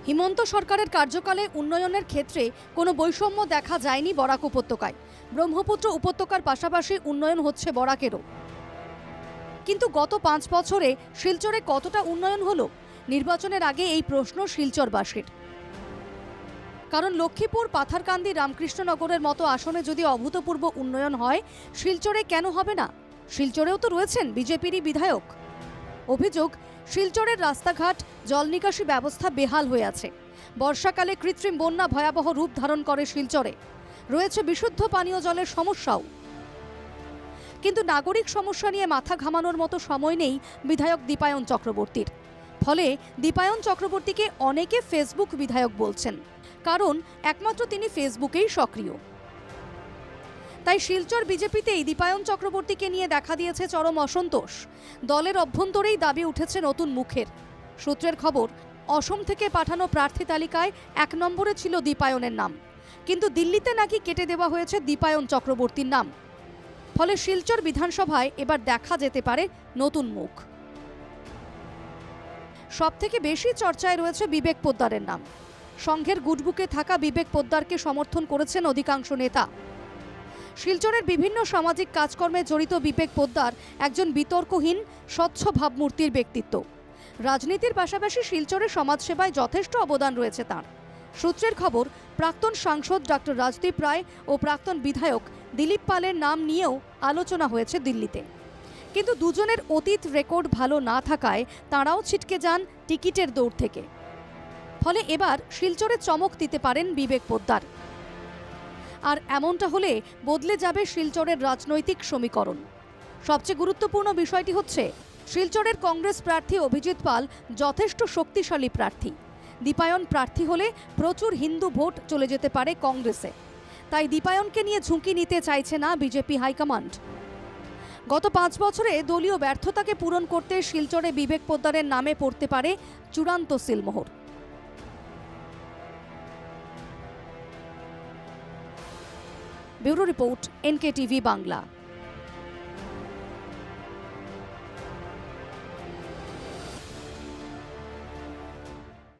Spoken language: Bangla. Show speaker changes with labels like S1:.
S1: হিমন্ত সরকারের কার্যকালে উন্নয়নের ক্ষেত্রে কোনো বৈষম্য দেখা যায়নি বরাক উপত্যকায়। ব্রহ্মপুত্র উপত্যকার পাশাপাশি উন্নয়ন হচ্ছে বরাকেরও। কিন্তু গত 5 বছরে শিলচরে কতটা উন্নয়ন হলো? নির্বাচনের আগে এই প্রশ্ন শিলচরবাসীর। কারণ লক্ষ্মীপুর, পাথারকান্দি, রামকৃষ্ণনগরের মতো আসনে যদি অভূতপূর্ব উন্নয়ন হয়, শিলচরে কেন হবে না? শিলচরেও তো রয়েছেন বিজেপিরই বিধায়ক। অভিযোগ, শিলচরের রাস্তাঘাট, জল নিকাশি ব্যবস্থা বেহাল হয়ে আছে। বর্ষাকালে কৃত্রিম বন্যা ভয়াবহ রূপ ধারণ করে শিলচরে। রয়েছে বিশুদ্ধ পানীয় জলের সমস্যাও। কিন্তু নাগরিক সমস্যা নিয়ে মাথা ঘামানোর মতো সময় নেই বিধায়ক দীপায়ন চক্রবর্তীর। ফলে দীপায়ন চক্রবর্তীকে অনেকে ফেসবুক বিধায়ক বলছেন, কারণ একমাত্র তিনি ফেসবুকেই সক্রিয়। তাই শিলচর বিজেপিতেই দীপায়ন চক্রবর্তীকে নিয়ে দেখা দিয়েছে চরম অসন্তোষ। দলের অভ্যন্তরেই দাবি উঠেছে নতুন মুখের। সূত্রের খবর, অসম থেকে পাঠানো প্রার্থী তালিকায় 1 নম্বরে ছিল দীপায়নের নাম, কিন্তু দিল্লিতে নাকি কেটে দেওয়া হয়েছে দীপায়ন চক্রবর্তীর নাম। ফলে শিলচর বিধানসভায় এবার দেখা যেতে পারে নতুন মুখ। সবথেকে বেশি চর্চায় রয়েছে বিবেক পোদ্দারের নাম। সংঘের গুডবুকে থাকা বিবেক পোদ্দারকে সমর্থন করেছেন অধিকাংশ নেতা। শিলচরের বিভিন্ন সামাজিক কাজকর্মে জড়িত বিবেক পোদ্দার একজন বিতর্কহীন, স্বচ্ছ ভাবমূর্তির ব্যক্তিত্ব। রাজনীতির পাশাপাশি শিলচরের সমাজসেবায় যথেষ্ট অবদান রয়েছে তাঁর। সূত্রের খবর, প্রাক্তন সাংসদ ডক্টর রাজদীপ রায় ও প্রাক্তন বিধায়ক দিলীপ পালের নাম নিয়েও আলোচনা হয়েছে দিল্লিতে। কিন্তু দুজনের অতীত রেকর্ড ভালো না থাকায় তাঁরাও ছিটকে যান টিকিটের দৌড় থেকে। ফলে এবার শিলচরে চমক দিতে পারেন বিবেক পোদ্দার। আর এমনটা হলে বদলে যাবে শিলচরের রাজনৈতিক সমীকরণ। সবচেয়ে গুরুত্বপূর্ণ বিষয়টি হচ্ছে, শিলচরের কংগ্রেস প্রার্থী অভিজিৎ পাল যথেষ্ট শক্তিশালী প্রার্থী। দীপায়ন প্রার্থী হলে প্রচুর হিন্দু ভোট চলে যেতে পারে কংগ্রেসে। তাই দীপায়নকে নিয়ে ঝুঁকি নিতে চাইছে না বিজেপি হাইকমান্ড। গত 5 বছরে দলীয় ব্যর্থতাকে পূরণ করতে শিলচরে বিবেক পোদ্দারের নামে পড়তে পারে চূড়ান্ত সিলমোহর। Bureau report, NKTV Bangla.